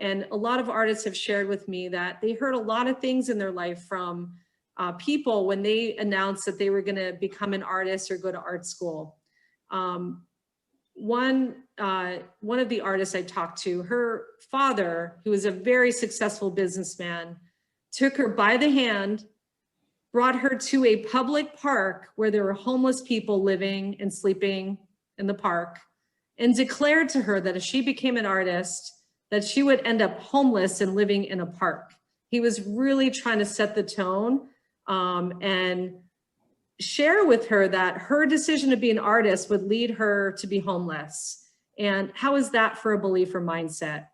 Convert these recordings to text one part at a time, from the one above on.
And a lot of artists have shared with me that they heard a lot of things in their life from people when they announced that they were going to become an artist or go to art school. One of the artists I talked to, her father, who was a very successful businessman, took her by the hand, brought her to a public park where there were homeless people living and sleeping in the park, and declared to her that if she became an artist, that she would end up homeless and living in a park. He was really trying to set the tone and share with her that her decision to be an artist would lead her to be homeless. And how is that for a belief or mindset?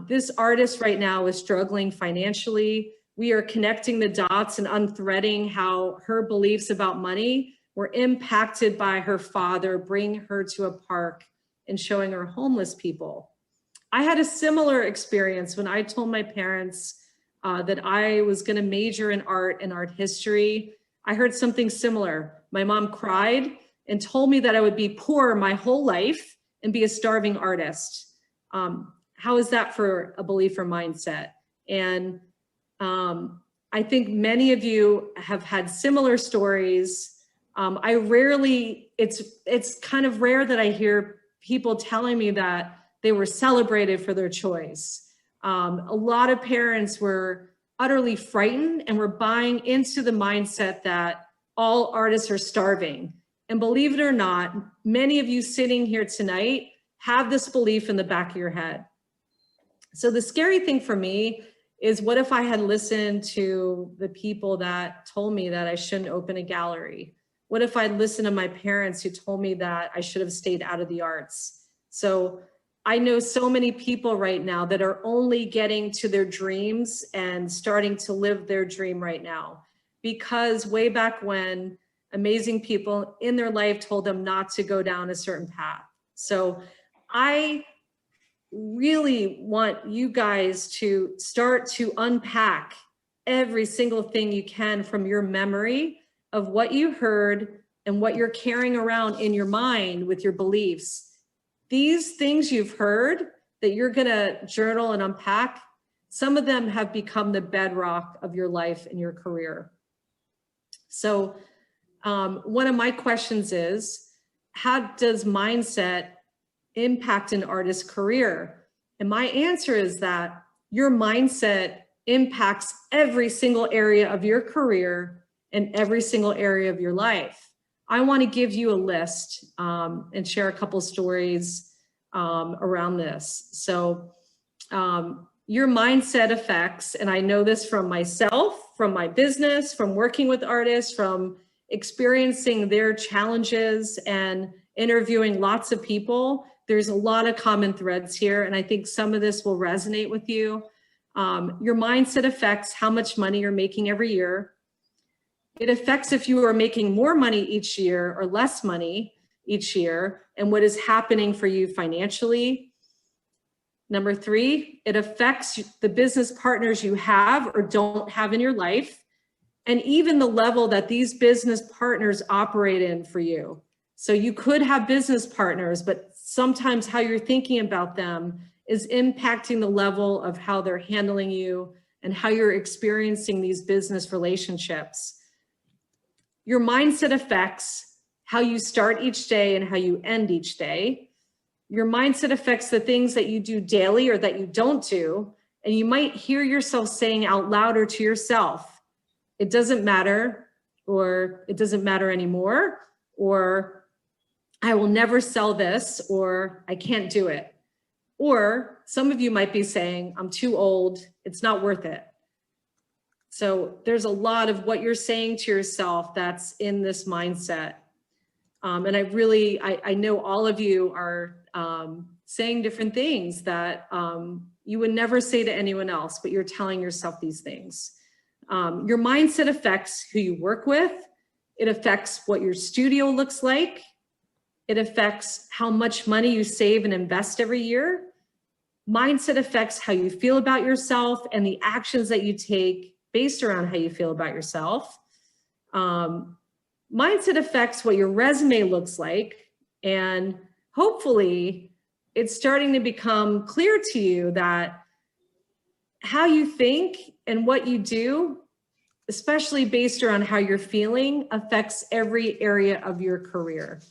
This artist right now is struggling financially. We are connecting the dots and unthreading how her beliefs about money were impacted by her father bringing her to a park and showing her homeless people. I had a similar experience when I told my parents that I was going to major in art and art history. I heard something similar. My mom cried and told me that I would be poor my whole life and be a starving artist. How is that for a belief or mindset? And I think many of you have had similar stories. It's kind of rare that I hear people telling me that they were celebrated for their choice. A lot of parents were utterly frightened and were buying into the mindset that all artists are starving. And believe it or not, many of you sitting here tonight have this belief in the back of your head. So the scary thing for me is, what if I had listened to the people that told me that I shouldn't open a gallery? What if I'd listened to my parents who told me that I should have stayed out of the arts? So I know so many people right now that are only getting to their dreams and starting to live their dream right now, because way back when, amazing people in their life told them not to go down a certain path. So I really want you guys to start to unpack every single thing you can from your memory of what you heard and what you're carrying around in your mind with your beliefs. These things you've heard that you're gonna journal and unpack, some of them have become the bedrock of your life and your career. So one of my questions is, how does mindset impact an artist's career? And my answer is that your mindset impacts every single area of your career and every single area of your life. I want to give you a list and share a couple stories around this. So your mindset affects, and I know this from myself, from my business, from working with artists, from experiencing their challenges and interviewing lots of people. There's a lot of common threads here, and I think some of this will resonate with you. Your mindset affects how much money you're making every year. It affects if you are making more money each year or less money each year, and what is happening for you financially. Number 3, it affects the business partners you have or don't have in your life, and even the level that these business partners operate in for you. So you could have business partners, but sometimes how you're thinking about them is impacting the level of how they're handling you and how you're experiencing these business relationships. Your mindset affects how you start each day and how you end each day. Your mindset affects the things that you do daily or that you don't do. And you might hear yourself saying out louder to yourself, it doesn't matter, or it doesn't matter anymore, or I will never sell this, or I can't do it. Or some of you might be saying, I'm too old, it's not worth it. So there's a lot of what you're saying to yourself that's in this mindset. And I know all of you are saying different things that you would never say to anyone else, but you're telling yourself these things. Your mindset affects who you work with. It affects what your studio looks like. It affects how much money you save and invest every year. Mindset affects how you feel about yourself and the actions that you take based around how you feel about yourself. Mindset affects what your resume looks like. And hopefully it's starting to become clear to you that how you think and what you do, especially based around how you're feeling, affects every area of your career.